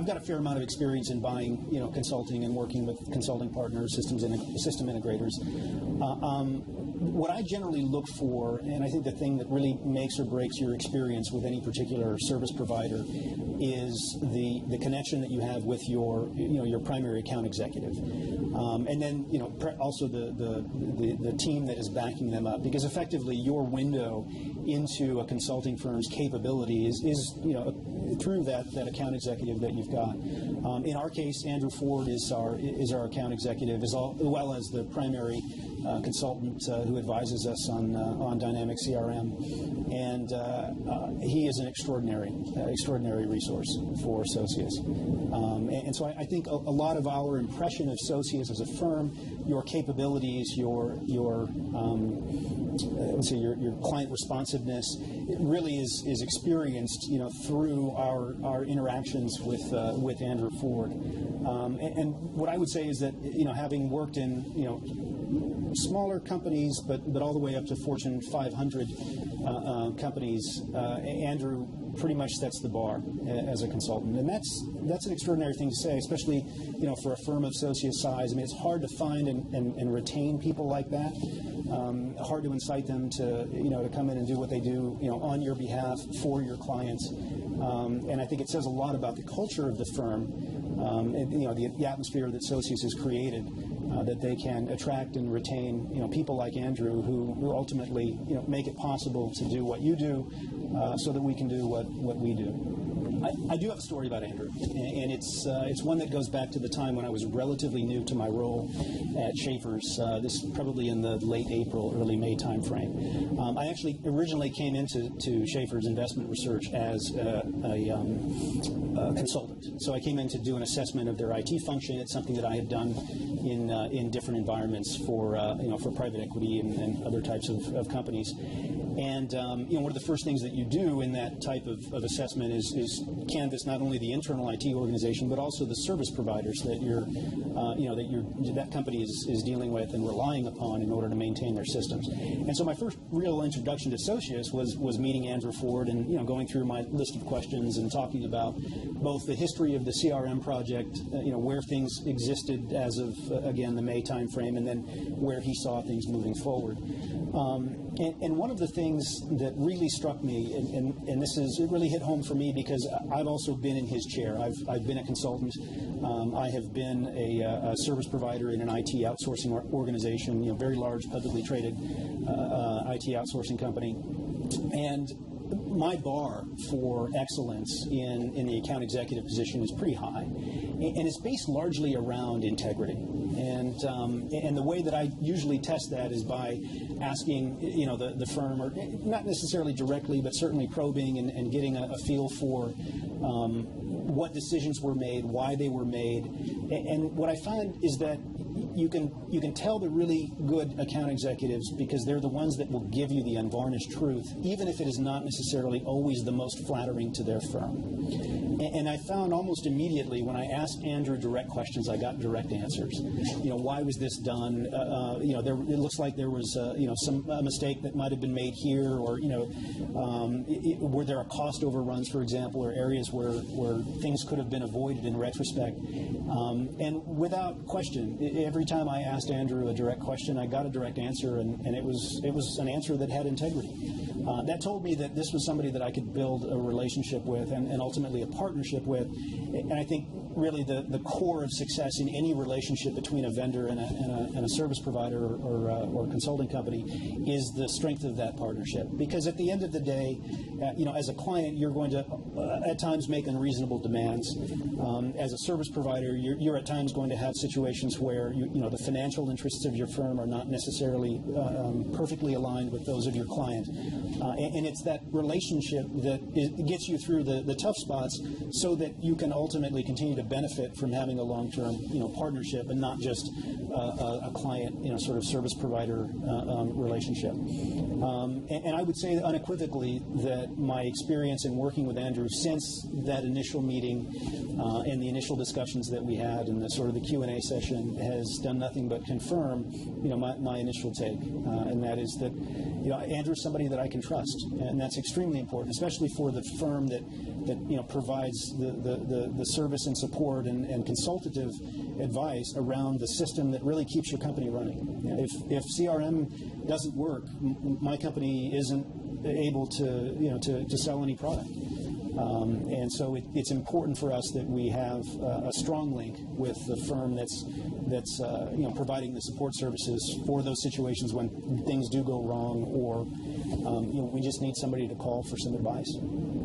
I've got a fair amount of experience in buying, consulting and working with consulting partners, system integrators. What I generally look for, and I think the thing that really makes or breaks your experience with any particular service provider, is the connection that you have with your primary account executive, and then also the team that is backing them up, because effectively your window into a consulting firm's capability is through that account executive that you've got. In our case, Andrew Ford is our account executive, as well as the primary consultant who advises us on Dynamic CRM, and he is an extraordinary resource for Associates. And so I think a lot of our impression of Associates as a firm, your capabilities, your client responsiveness, it really is experienced through our interactions with Andrew Ford. And what I would say is that having worked in smaller companies, but all the way up to Fortune 500 companies, Andrew pretty much sets the bar as a consultant, and that's an extraordinary thing to say, especially for a firm of Associate size. I mean, it's hard to find and retain people like that. Hard to incite them to come in and do what they do on your behalf for your clients. And I think it says a lot about the culture of the firm, and the atmosphere that Associates has created, that they can attract and retain people like Andrew who ultimately make it possible to do what you do, so that we can do what we do. I do have a story about Andrew, and it's one that goes back to the time when I was relatively new to my role at Schaefer's. This is probably in the late April, early May timeframe. I actually originally came into Schaefer's investment research as a consultant. So I came in to do an assessment of their IT function. It's something that I had done in different environments for private equity and other types of companies. And one of the first things that you do in that type of assessment is canvass not only the internal IT organization, but also the service providers that that company is dealing with and relying upon in order to maintain their systems. And so my first real introduction to Associates was meeting Andrew Ford and going through my list of questions and talking about both the history of the CRM project, where things existed as of again the May timeframe, and then where he saw things moving forward. And one of the things that really struck me, and it really hit home for me because I've also been in his chair. I've been a consultant. I have been a service provider in an IT outsourcing organization, very large publicly traded IT outsourcing company. And my bar for excellence in the account executive position is pretty high, and it's based largely around integrity. And the way that I usually test that is by asking the firm, or not necessarily directly, but certainly probing and getting a feel for what decisions were made, why they were made. And what I find is that you can tell the really good account executives because they're the ones that will give you the unvarnished truth, even if it is not necessarily always the most flattering to their firm. And I found almost immediately when I asked Andrew direct questions, I got direct answers. Why was this done? It looks like there was some mistake that might have been made here, or were there cost overruns, for example, or areas where things could have been avoided in retrospect. And without question, every time I asked Andrew a direct question, I got a direct answer, and it was an answer that had integrity. That told me that this was somebody that I could build a relationship with and ultimately a partnership with. And I think really the core of success in any relationship between a vendor and a service provider or consulting company is the strength of that partnership. Because at the end of the day, as a client, you're going to at times make unreasonable demands. As a service provider, you're at times going to have situations where the financial interests of your firm are not necessarily perfectly aligned with those of your client. And it's that relationship that gets you through the tough spots so that you can ultimately continue to benefit from having a long-term partnership and not just a client sort of service provider relationship. And I would say unequivocally that my experience in working with Andrew since that initial meeting and the initial discussions that we had and the sort of the Q&A session has done nothing but confirm my initial take, and that is that Andrew's somebody that I can trust, and that's extremely important, especially for the firm that provides provides the service and support and consultative advice around the system that really keeps your company running. You know, if CRM doesn't work, my company isn't able to sell any product. And so it's important for us that we have a strong link with the firm that's providing the support services for those situations when things do go wrong, or we just need somebody to call for some advice.